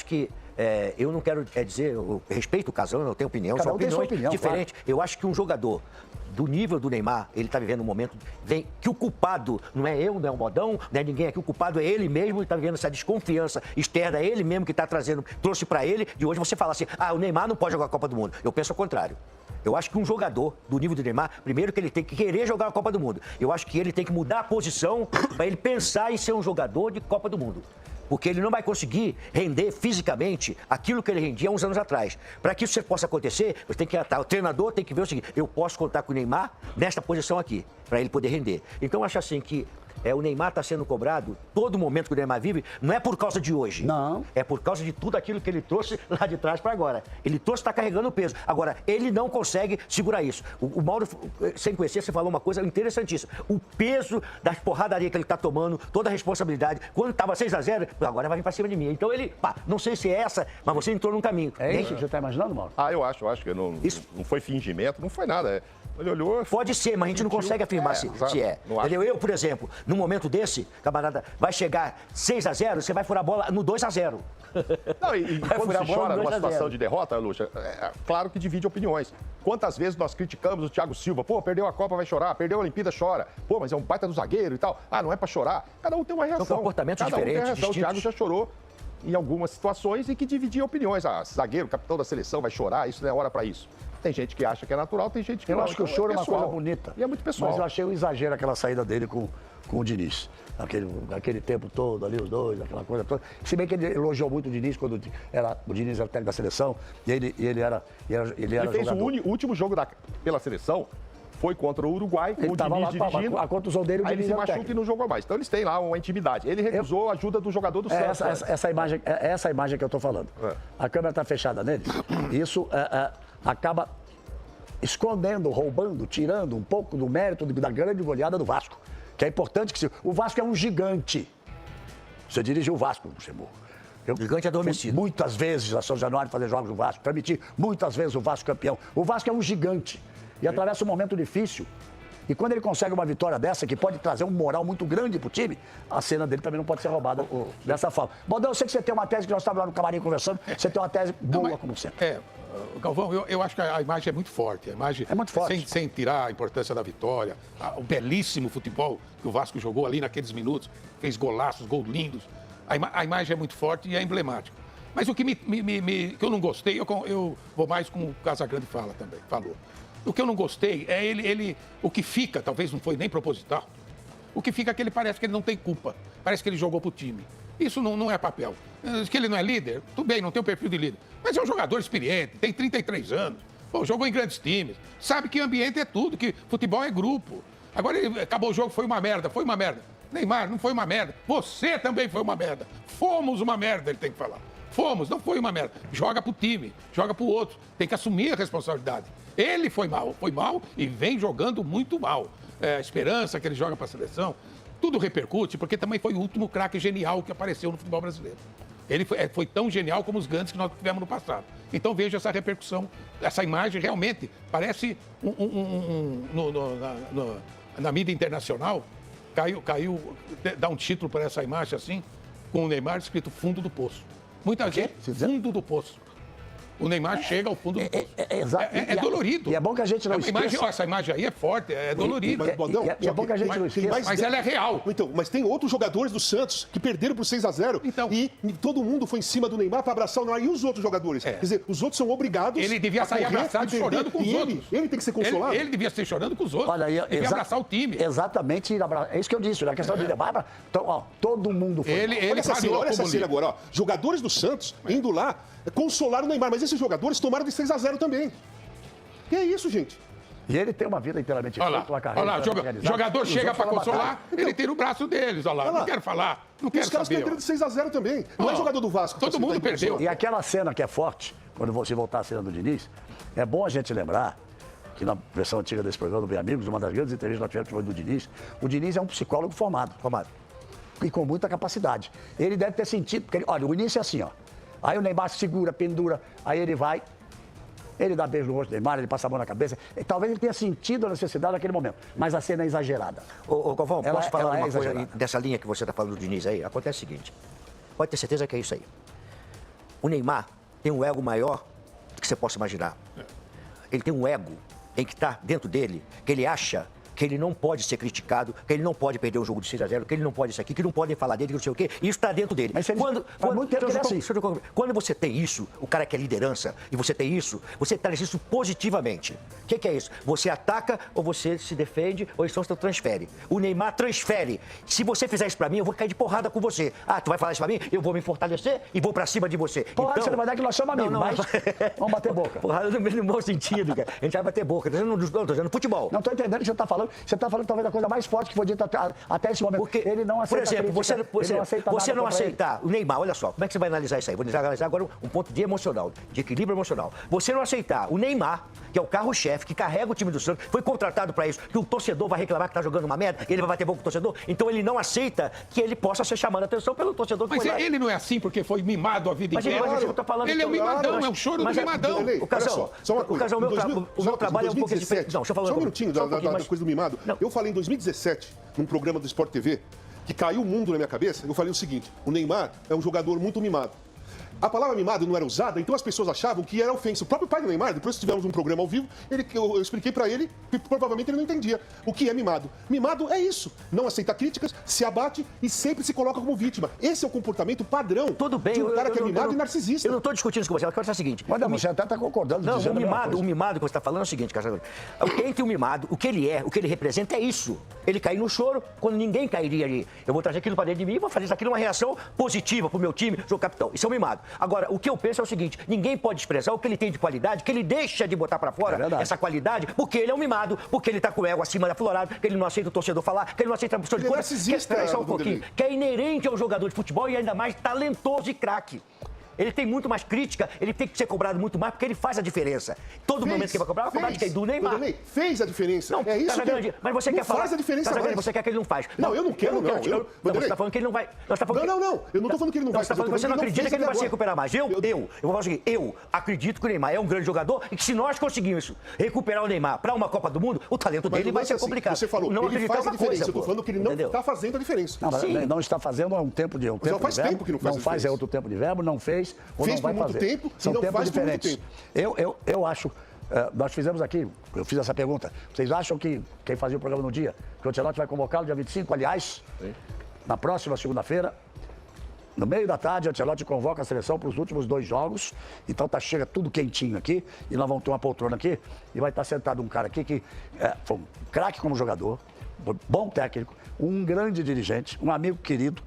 acho que eu não quero dizer, eu respeito o Casão, eu tenho opinião, Cada são um tem sua opiniões opinião, diferentes. claro. Eu acho que um jogador do nível do Neymar, ele está vivendo um momento que o culpado não é eu, não é o Modão, não é ninguém aqui, o culpado é ele mesmo, ele está vivendo essa desconfiança externa, é ele mesmo que está trouxe para ele, de hoje você fala assim, o Neymar não pode jogar a Copa do Mundo. Eu penso ao contrário. Eu acho que um jogador do nível do Neymar, primeiro que ele tem que querer jogar a Copa do Mundo. Eu acho que ele tem que mudar a posição para ele pensar em ser um jogador de Copa do Mundo. Porque ele não vai conseguir render fisicamente aquilo que ele rendia há uns anos atrás. Para que isso possa acontecer, você tem que o treinador tem que ver o seguinte, eu posso contar com o Neymar nesta posição aqui, para ele poder render. Então, eu acho assim que o Neymar está sendo cobrado, todo momento que o Neymar vive, não é por causa de hoje. Não. É por causa de tudo aquilo que ele trouxe lá de trás para agora. Ele trouxe, está carregando o peso. Agora, ele não consegue segurar isso. O Mauro, sem conhecer, você falou uma coisa interessantíssima. O peso das porradarias que ele está tomando, toda a responsabilidade. Quando estava 6-0, agora vai vir para cima de mim. Então ele, não sei se é essa, mas você entrou num caminho. É isso que você está imaginando, Mauro? Eu acho que não foi fingimento, não foi nada. Ele olhou... Pode ser, mas a gente não consegue afirmar se é. Entendeu? Eu, por exemplo, num momento desse, camarada, vai chegar 6-0, você vai furar a bola no 2-0. Não, e quando se chora numa situação de derrota, Lucha, claro que divide opiniões. Quantas vezes nós criticamos o Thiago Silva? Perdeu a Copa, vai chorar. Perdeu a Olimpíada, chora. Mas é um baita do zagueiro e tal. Não é pra chorar. Cada um tem uma reação. São comportamentos diferentes, distintos. O Thiago já chorou em algumas situações e que dividia opiniões. Zagueiro, capitão da seleção, vai chorar, isso não é hora pra isso. Tem gente que acha que é natural, tem gente que não. Eu acho que o choro é uma coisa bonita. E é muito pessoal. Mas eu achei um exagero aquela saída dele com o Diniz. Aquele tempo todo ali, os dois, aquela coisa toda. Se bem que ele elogiou muito o Diniz quando o Diniz era técnico da seleção e ele era ele fez jogador. O último jogo pela seleção foi contra o Uruguai, ele o Diniz dirigindo. A contusão dele, o Aí Diniz ele se machuca e não jogou mais. Então eles têm lá uma intimidade. Ele recusou a ajuda do jogador do Santos. Essa imagem que eu estou falando. A câmera está fechada nele. Isso acaba escondendo, roubando, tirando um pouco do mérito da grande goleada do Vasco. Que é importante que o Vasco é um gigante. Você dirigiu o Vasco, Luxemburgo. Gigante adormecido. Muitas vezes a São Januário fazer jogos do Vasco, permitir muitas vezes o Vasco campeão. O Vasco é um gigante e atravessa um momento difícil. E quando ele consegue uma vitória dessa, que pode trazer um moral muito grande pro time, a cena dele também não pode ser roubada dessa forma. Baldão, eu sei que você tem uma tese que nós estávamos lá no camarim conversando, você tem uma tese boa, como sempre. Galvão, eu acho que a imagem é muito forte. A imagem é muito forte. Sem tirar a importância da vitória, o belíssimo futebol que o Vasco jogou ali naqueles minutos, fez golaços, gols lindos. A imagem é muito forte e é emblemática. Mas o que, que eu não gostei, eu vou mais como o Casagrande falou. O que eu não gostei é o que fica, talvez não foi nem proposital, o que fica é que ele parece que ele não tem culpa. Parece que ele jogou pro time. Isso não é papel. Que ele não é líder, tudo bem, não tem o perfil de líder. Mas é um jogador experiente, tem 33 anos, jogou em grandes times, sabe que ambiente é tudo, que futebol é grupo. Agora acabou o jogo, foi uma merda. Neymar, não foi uma merda. Você também foi uma merda. Fomos uma merda, ele tem que falar. Fomos, não foi uma merda. Joga pro time, joga pro outro. Tem que assumir a responsabilidade. Ele foi mal e vem jogando muito mal. A esperança que ele joga para a seleção, tudo repercute, porque também foi o último craque genial que apareceu no futebol brasileiro. Ele foi tão genial como os grandes que nós tivemos no passado. Então veja essa repercussão, essa imagem realmente parece na mídia internacional, dá um título para essa imagem assim, com o Neymar escrito fundo do poço. Muita gente, fundo do poço. O Neymar chega ao fundo do poço. É dolorido. E é bom que a gente não esqueça. Essa imagem aí é forte, é dolorido. E é bom que a gente não esqueça. Mas ela é real. Então, mas tem outros jogadores do Santos que perderam por 6-0 e todo mundo foi em cima do Neymar para abraçar o Neymar. E os outros jogadores? Quer dizer, os outros são obrigados. Ele devia sair abraçado e chorando com os outros. Ele tem que ser consolado. Ele devia ser chorando com os outros. Olha, devia abraçar o time. Exatamente. É isso que eu disse, na questão de debate. Então, todo mundo foi. Olha essa cena agora. Jogadores do Santos indo lá consolaram o Neymar, mas esses jogadores tomaram de 6-0 também. Que é isso, gente? E ele tem uma vida inteiramente feita, uma carreira. Olha lá, jogador chega para consolar, ele tira o braço deles, olha lá. Não quero falar, não quero saber. Os caras perderam de 6-0 também. Não é jogador do Vasco. Todo mundo perdeu. E aquela cena que é forte, quando você voltar à cena do Diniz, é bom a gente lembrar que na versão antiga desse programa do Bem Amigos, uma das grandes entrevistas que nós tivemos foi do Diniz, o Diniz é um psicólogo formado. E com muita capacidade. Ele deve ter sentido, porque olha, o início é assim, ó. Aí o Neymar segura, pendura, aí ele vai, ele dá beijo no rosto do Neymar, ele passa a mão na cabeça. E talvez ele tenha sentido a necessidade naquele momento, mas a cena é exagerada. Ô Galvão, posso falar uma coisa dessa linha que você está falando do Diniz aí? Acontece o seguinte, pode ter certeza que é isso aí. O Neymar tem um ego maior do que você possa imaginar. Ele tem um ego em que está dentro dele, que ele acha que ele não pode ser criticado, que ele não pode perder um jogo de 6-0, que ele não pode isso aqui, que não podem falar dele, que não sei o quê. Isso está dentro dele. Mas quando você tem isso, o cara que é liderança, e você tem isso, você traz isso positivamente. O que é isso? Você ataca ou você se defende, ou então você transfere. O Neymar transfere. Se você fizer isso pra mim, eu vou cair de porrada com você. Ah, tu vai falar isso pra mim? Eu vou me fortalecer e vou pra cima de você. Porrada você não vai dar que nós somos amigos, mas vamos bater boca. Porrada no bom sentido, cara. A gente vai bater boca. Não tô dizendo futebol. Não tô entendendo o que você tá falando. Você está falando talvez da coisa mais forte que foi dita até esse momento. Porque, ele não aceita. Por exemplo, você não aceitar o Neymar, olha só, como é que você vai analisar isso aí? Vou analisar agora um ponto de emocional, de equilíbrio emocional. Você não aceitar o Neymar, que é o carro-chefe, que carrega o time do Santos, foi contratado para isso, que o torcedor vai reclamar que tá jogando uma merda, e ele vai bater boca com o torcedor, então ele não aceita que ele possa ser chamado a atenção pelo torcedor. Mas ele não é assim porque foi mimado a vida inteira. Mas eu tô falando, ele é um mimadão, é um choro do mimadão. O Casão, o meu trabalho é um pouco diferente. Não, deixa eu falar só um minutinho da coisa do mimado. Eu falei em 2017, num programa do Sport TV, que caiu o mundo na minha cabeça, eu falei o seguinte: o Neymar é um jogador muito mimado. A palavra mimado não era usada, então as pessoas achavam que era ofensa. O próprio pai do Neymar, depois que tivemos um programa ao vivo, eu expliquei pra ele que provavelmente ele não entendia o que é mimado. Mimado é isso, não aceita críticas, se abate e sempre se coloca como vítima. Esse é o comportamento padrão de um cara que é mimado e narcisista. Eu não estou discutindo isso com você, eu quero dizer o seguinte. Olha, você até está concordando. Não, o mimado que você está falando é o seguinte, Casagrande. Entre o mimado, o que ele é, o que ele representa é isso. Ele cair no choro quando ninguém cairia ali. Eu vou trazer aquilo para dentro de mim e vou fazer isso aqui numa reação positiva pro meu time, sou capitão. Isso é um mimado. Agora, o que eu penso é o seguinte: ninguém pode desprezar o que ele tem de qualidade, que ele deixa de botar pra fora essa qualidade, porque ele é um mimado, porque ele tá com o ego acima da florada, que ele não aceita o torcedor falar, que ele não aceita a pessoa de coisa. Espera só um pouquinho. Que é inerente ao jogador de futebol e ainda mais talentoso e craque. Ele tem muito mais crítica, ele tem que ser cobrado muito mais, porque ele faz a diferença. Todo momento que vai cobrar, vai cobrar de quem? Do Neymar. Fez a diferença. Não, é isso que... Mas você quer falar... faz a diferença mais. Você quer que ele não faz. Não, eu não quero, não. Você está falando que ele não vai... Não. Eu não estou falando que ele não vai. Você está falando que você não acredita que ele vai se recuperar mais. Eu vou falar o seguinte: eu acredito que o Neymar é um grande jogador e que se nós conseguirmos recuperar o Neymar para uma Copa do Mundo, o talento dele vai ser complicado. Você falou, ele faz a diferença. Eu estou falando que ele não está fazendo a diferença. Não está fazendo há um tempo de verbo. Já faz tempo que não faz. Não faz, é outro tempo de verbo, não fez ou não vai fazer. Tempo, são tempos diferentes. Eu acho, nós fizemos aqui, eu fiz essa pergunta, vocês acham que quem fazia o programa no dia, que o Ancelotti vai convocá-lo dia 25, aliás, na próxima segunda-feira, no meio da tarde, o Ancelotti convoca a seleção para os últimos 2 jogos, então chega tudo quentinho aqui, e nós vamos ter uma poltrona aqui, e vai estar sentado um cara aqui que foi um craque como jogador, bom técnico, um grande dirigente, um amigo querido,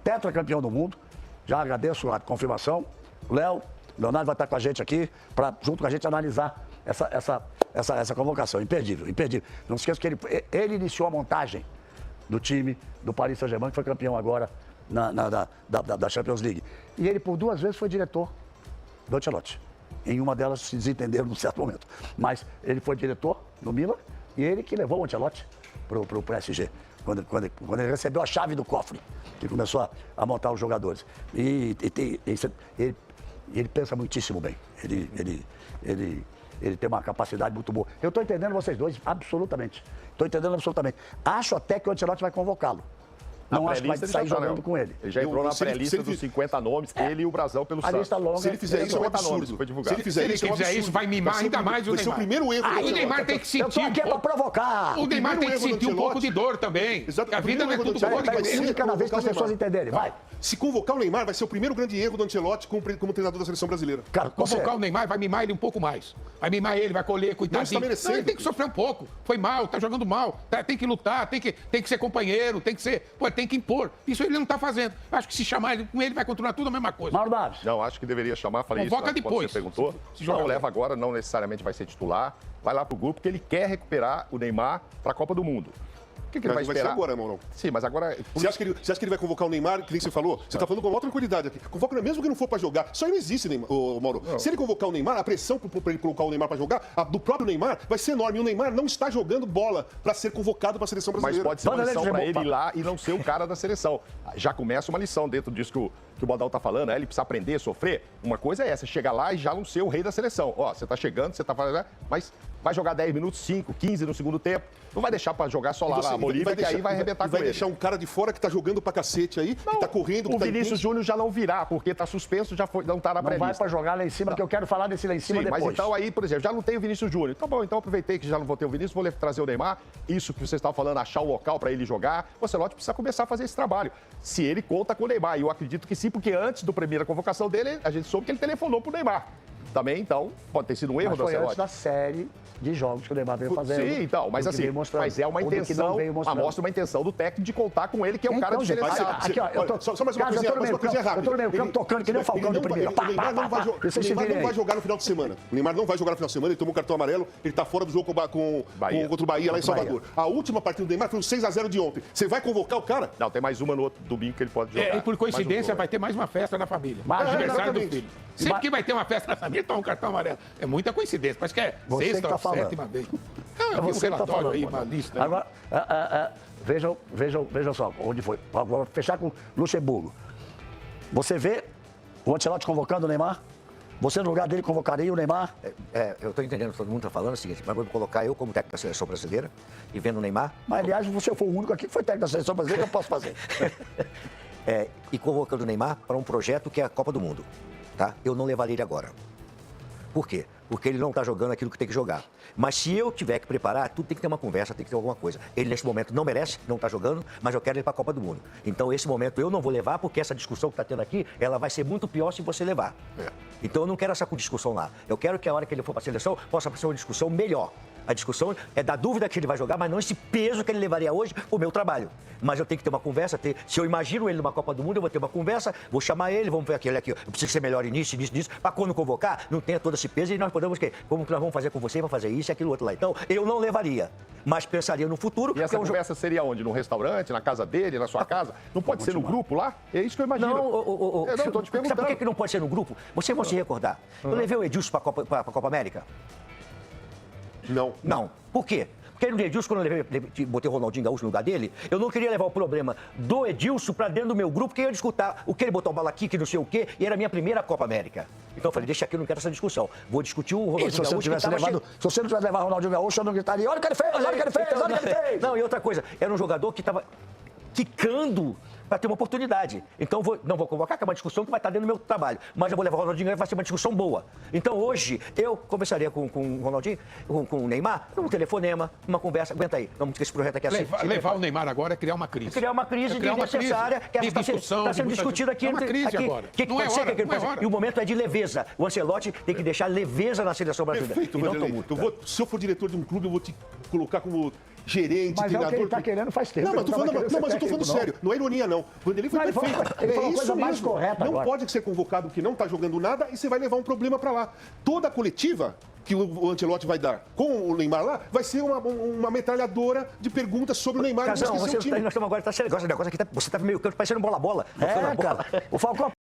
tetracampeão do mundo, já agradeço a confirmação. O Leonardo vai estar com a gente aqui, para junto com a gente analisar essa convocação. Imperdível. Não se esqueça que ele iniciou a montagem do time do Paris Saint-Germain, que foi campeão agora da Champions League. E ele, por 2 vezes, foi diretor do Ancelotti. Em uma delas se desentenderam num certo momento. Mas ele foi diretor no Milan e ele que levou o Ancelotti pro PSG. Quando ele recebeu a chave do cofre, que começou a montar os jogadores. Ele pensa muitíssimo bem. Ele tem uma capacidade muito boa. Eu estou entendendo vocês dois, absolutamente. Estou entendendo absolutamente. Acho até que o Ancelotti vai convocá-lo. Não acho que vai sair jogando com ele. Ele já entrou na pré-lista dos 50 nomes, ele e o Brasão pelo Santos. A lista longa. Se ele fizer isso, é um absurdo. Se ele fizer isso, vai mimar ainda mais o Neymar. Vai ser o primeiro erro. O Neymar tem que sentir. Eu tô aqui para provocar. O Neymar tem que sentir um pouco de dor também. A vida não é tudo flores. Vai de cada vez para as pessoas entenderem. Vai. Se convocar o Neymar, vai ser o primeiro grande erro do Ancelotti como treinador da seleção brasileira. Cara, convocar o Neymar, vai mimar ele um pouco mais. Vai mimar ele, vai colher, coitadinho. Não, ele tem que sofrer um pouco. Foi mal, tá jogando mal. Tem que lutar, tem que ser companheiro, tem que impor. Isso ele não está fazendo. Acho que se chamar ele com ele, vai continuar tudo a mesma coisa. Mauro Daves. Não, acho que deveria chamar. Falei convoca isso depois. Quando você perguntou. Não, leva agora, não necessariamente vai ser titular. Vai lá pro grupo, porque ele quer recuperar o Neymar para a Copa do Mundo. O que ele vai esperar? Vai ser agora, Mauro. Sim, mas agora... Você acha que ele vai convocar o Neymar, que nem você falou? Você está falando com maior tranquilidade aqui. Convoca mesmo que não for para jogar. Só não existe, Neymar, Mauro. Não. Se ele convocar o Neymar, a pressão para ele colocar o Neymar para jogar, do próprio Neymar, vai ser enorme. E o Neymar não está jogando bola para ser convocado para a seleção brasileira. Mas pode ser uma lição para ele ir lá e não ser o cara da seleção. Já começa uma lição dentro disso que o Bodal tá falando, ele precisa aprender, sofrer. Uma coisa é essa, chegar lá e já não ser o rei da seleção. Ó, você tá chegando, você tá fazendo, mas vai jogar 10 minutos, 5, 15 no segundo tempo. Não vai deixar para jogar só lá na Bolívia, que aí vai arrebentar com ele. Vai deixar um cara de fora que tá jogando pra cacete aí, que tá correndo, que o Vinícius Júnior já não virá, porque tá suspenso, já foi, não tá na pré-lista. Não vai pra jogar lá em cima, que eu quero falar desse lá em cima depois. Mas então aí, por exemplo, já não tem o Vinícius Júnior. Tá bom, então aproveitei que já não vou ter o Vinícius, vou trazer o Neymar. Isso que vocês estavam falando, achar o local para ele jogar. O Ancelotti precisa começar a fazer esse trabalho. Se ele conta com o Neymar, e eu acredito que sim, porque antes da primeira convocação dele, a gente soube que ele telefonou pro Neymar. Também, então, pode ter sido um erro do Ancelotti. Antes da série de jogos que o Neymar veio fazendo. Sim, então, mas assim, mas é uma intenção, mostra uma intenção do técnico de contar com ele, que é um cara diferenciado. Aqui, ó, eu tô, só mais uma coisinha rápida. Eu tô no meio campo tocando, que nem o Falcão do primeiro. O Neymar não vai jogar no final de semana. O Neymar não vai jogar no final de semana, ele tomou um cartão amarelo, ele tá fora do jogo contra o Bahia lá em Salvador. A última partida do Neymar foi um 6-0 de ontem. Você vai convocar o cara? Não, tem mais uma no outro domingo que ele pode jogar. E por coincidência vai ter mais uma festa na família. Aniversário do filho. Sempre que vai ter uma festa na família, toma um cartão amarelo. É muita coincidência. Parece que é sexta ou sétima vez. Eu vi um relatório aí, uma lista. Agora, vejam só onde foi. Vou fechar com Luxemburgo. Você vê o Ancelotti convocando o Neymar? Você, no lugar dele, convocaria o Neymar? Eu estou entendendo o que todo mundo está falando, é o seguinte, mas vou colocar eu como técnico da seleção brasileira e vendo o Neymar. Mas, aliás, você foi o único aqui que foi técnico da seleção brasileira, que eu posso fazer. E convocando o Neymar para um projeto que é a Copa do Mundo. Tá? Eu não levaria ele agora. Por quê? Porque ele não está jogando aquilo que tem que jogar. Mas se eu tiver que preparar, tudo tem que ter uma conversa, tem que ter alguma coisa. Ele, nesse momento, não merece, não está jogando, mas eu quero ele para a Copa do Mundo. Então, esse momento eu não vou levar, porque essa discussão que está tendo aqui, ela vai ser muito pior se você levar. Então, eu não quero essa discussão lá. Eu quero que a hora que ele for para a seleção, possa ser uma discussão melhor. A discussão é da dúvida que ele vai jogar, mas não esse peso que ele levaria hoje para o meu trabalho. Mas eu tenho que ter uma conversa. Se eu imagino ele numa Copa do Mundo, eu vou ter uma conversa, vou chamar ele, vamos ver aquele aqui. Eu preciso ser melhor nisso, para quando convocar, não tenha todo esse peso e nós podemos, como que nós vamos fazer com você, vamos fazer isso e aquilo outro lá. Então, eu não levaria, mas pensaria no futuro. E essa conversa seria onde? No restaurante, na casa dele, na sua casa? Não pode ser no grupo lá? É isso que eu imagino. Não, eu estou te perguntando. Sabe por que não pode ser no grupo? Vocês vão se recordar. Eu levei o Edilson para a Copa América? Não. Por quê? Porque no Edilson, quando eu botei o Ronaldinho Gaúcho no lugar dele, eu não queria levar o problema do Edilson para dentro do meu grupo, que eu ia discutir o que ele botou a bola aqui, que não sei o quê, e era a minha primeira Copa América. Então eu falei, deixa aqui, eu não quero essa discussão. Vou discutir o Ronaldinho Gaúcho. Se você não tivesse levado o Ronaldinho Gaúcho, eu não gritaria, olha o que ele fez, olha o que ele fez, olha o que ele fez. Não, e outra coisa, era um jogador que estava quicando para ter uma oportunidade. Então, não vou convocar, que é uma discussão que vai estar dentro do meu trabalho. Mas eu vou levar o Ronaldinho e vai ser uma discussão boa. Então, hoje, eu conversaria com o Ronaldinho, com o Neymar, um telefonema, uma conversa. Aguenta aí, vamos que esse projeto aqui é assim. Levar o Neymar agora é criar uma crise. Criar uma crise desnecessária, que está sendo discutida aqui. É uma crise agora. Não é hora. E o momento é de leveza. O Ancelotti tem que deixar leveza na seleção brasileira. Perfeito, Vanderlei. Se eu for diretor de um clube, eu vou te colocar como gerente, mas treinador. Mas é o que ele está querendo faz tempo. Não, mas eu tô falando sério. Não é ironia, não. Ele foi perfeito. Ele falou a coisa mais correta agora. Não pode ser convocado que não está jogando nada e você vai levar um problema para lá. Toda a coletiva que o Ancelotti vai dar com o Neymar lá vai ser uma metralhadora de perguntas sobre o Neymar. Nós estamos agora, esse negócio aqui, você está meio canto parecendo bola-bola. Cara. O Falcão